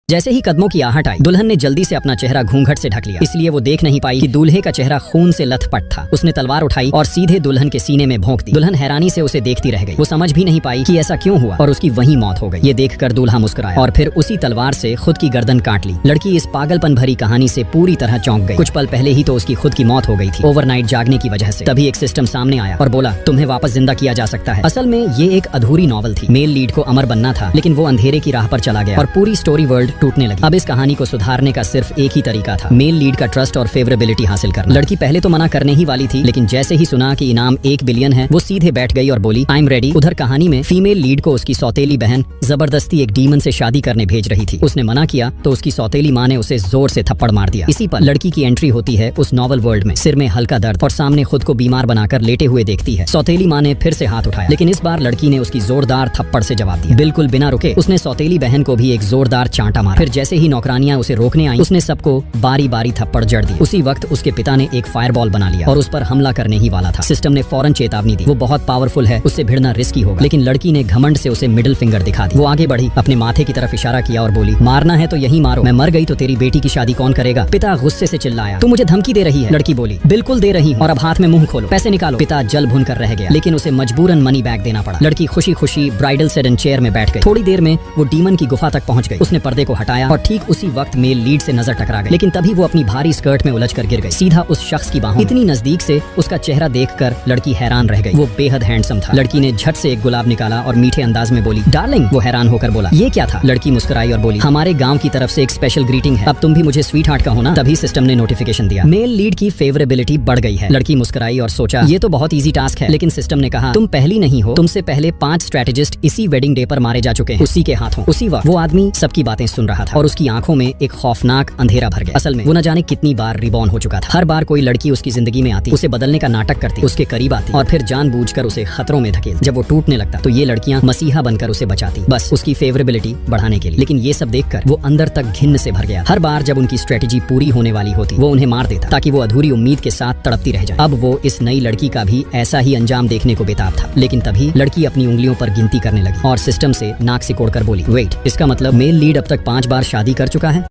जैसे ही कदमों की आहट आई, दुल्हन ने जल्दी से अपना चेहरा घूंघट से ढक लिया, इसलिए वो देख नहीं पाई कि दूल्हे का चेहरा खून से लथपथ था। उसने तलवार उठाई और सीधे दुल्हन के सीने में भोंक दी। दुल्हन हैरानी से उसे देखती रह गई। वो समझ भी नहीं पाई कि ऐसा क्यों हुआ और उसकी वहीं मौत हो गई। ये देखकर दूल्हा मुस्कुराया और फिर उसी तलवार से खुद की गर्दन काट ली। लड़की इस पागलपन भरी कहानी से पूरी तरह चौंक गई। कुछ पल पहले ही तो उसकी खुद की मौत हो गई थी ओवरनाइट जागने की वजह से। तभी एक सिस्टम सामने आया और बोला, तुम्हें वापस जिंदा किया जा सकता है। असल में ये एक अधूरी नॉवल थी। मेल लीड को अमर बनना था, लेकिन वो अंधेरे की राह पर चला गया और पूरी स्टोरी वर्ल्ड टूटने लगी। अब इस कहानी को सुधारने का सिर्फ एक ही तरीका था, मेल लीड का ट्रस्ट और फेवरेबिलिटी हासिल करना। लड़की पहले तो मना करने ही वाली थी, लेकिन जैसे ही सुना कि इनाम 1 बिलियन है, वो सीधे बैठ गई और बोली, आई एम रेडी। उधर कहानी में फीमेल लीड को उसकी सौतेली बहन जबरदस्ती एक डीमन से शादी करने भेज रही थी। उसने मना किया तो उसकी सौतेली माँ ने उसे जोर से थप्पड़ मार दिया। इसी पर लड़की की एंट्री होती है उस नॉवल वर्ल्ड में। सिर में हल्का दर्द और सामने खुद को बीमार बनाकर लेटे हुए देखती है। सौतेली माँ ने फिर से हाथ उठाया, लेकिन इस बार लड़की ने उसकी जोरदार थप्पड़ से जवाब दिया। बिल्कुल बिना रुके उसने सौतेली बहन को भी एक जोरदार चांटा मारा। फिर जैसे ही नौकरानियां उसे रोकने आई, उसने सबको बारी बारी थप्पड़ जड़ दी। उसी वक्त उसके पिता ने एक फायरबॉल बना लिया और उस पर हमला करने ही वाला था। सिस्टम ने फौरन चेतावनी दी, वो बहुत पावरफुल है, उससे भिड़ना रिस्की होगा। लेकिन लड़की ने घमंड से उसे मिडिल फिंगर दिखा दी। वो आगे बढ़ी, अपने माथे की तरफ इशारा किया और बोली, मारना है तो यही मारो, मैं मर गई तो तेरी बेटी की शादी कौन करेगा। पिता गुस्से से चिल्लाया, तू मुझे धमकी दे रही है। लड़की बोली, बिल्कुल दे रही हूँ, और अब हाथ में मुंह खोलो, पैसे निकालो। पिता जल भुन कर रह गया, लेकिन उसे मजबूरन मनी बैग देना पड़ा। लड़की खुशी खुशी ब्राइडल सेडन चेयर में बैठ गई। थोड़ी देर में वो डीमन की गुफा तक पहुंच गई। उसने पर्दे को हटाया और ठीक उसी वक्त मेल लीड से नजर टकरा गई। लेकिन तभी वो अपनी भारी स्कर्ट में उलझकर गिर गई, सीधा उस शख्स की बाहों। इतनी नजदीक से उसका चेहरा देखकर लड़की हैरान रह गई। वो बेहद हैंडसम था। लड़की ने झट से एक गुलाब निकाला और मीठे अंदाज में बोली, डार्लिंग। वो हैरान होकर बोला, ये क्या था। लड़की मुस्कुराई और बोली, हमारे गांव की तरफ से एक स्पेशल ग्रीटिंग है, अब तुम भी मुझे स्वीट हार्ट कहो ना। तभी सिस्टम ने नोटिफिकेशन दिया, मेल लीड की फेवरेबिलिटी बढ़ गई है। लड़की मुस्कुराई और सोचा, ये तो बहुत इजी टास्क है। लेकिन सिस्टम ने कहा, तुम पहली नहीं हो, तुमसे पहले 5 स्ट्रेटेजिस्ट इसी वेडिंग डे पर मारे जा चुके हैं, उसी के हाथों। उसी वक्त वो आदमी सबकी बातें सुन रहा था और उसकी आंखों में एक खौफनाक अंधेरा भर गया। असल में वो न जाने कितनी बार रिबॉर्न हो चुका था। हर बार कोई लड़की उसकी जिंदगी में आती, उसे बदलने का नाटक करती, उसके करीब आती और फिर जानबूझकर उसे खतरों में धकेलती। जब वो टूटने लगता तो ये लड़कियां मसीहा बनकर उसे बचाती, बस उसकी फेवरेबिलिटी बढ़ाने के लिए। लेकिन ये सब देखकर वो अंदर तक घिन्न से भर गया। हर बार जब उनकी स्ट्रेटेजी पूरी होने वाली होती, वो उन्हें मार देता ताकि वो अधूरी उम्मीद के साथ तड़पती रह जाए। अब वो इस नई लड़की का भी ऐसा ही अंजाम देखने को बेताब था। लेकिन तभी लड़की अपनी उंगलियों पर गिनती करने लगी और सिस्टम से नाक सिकोड़कर बोली, वेट, इसका मतलब मेल लीड अब तक 5 बार शादी कर चुका है।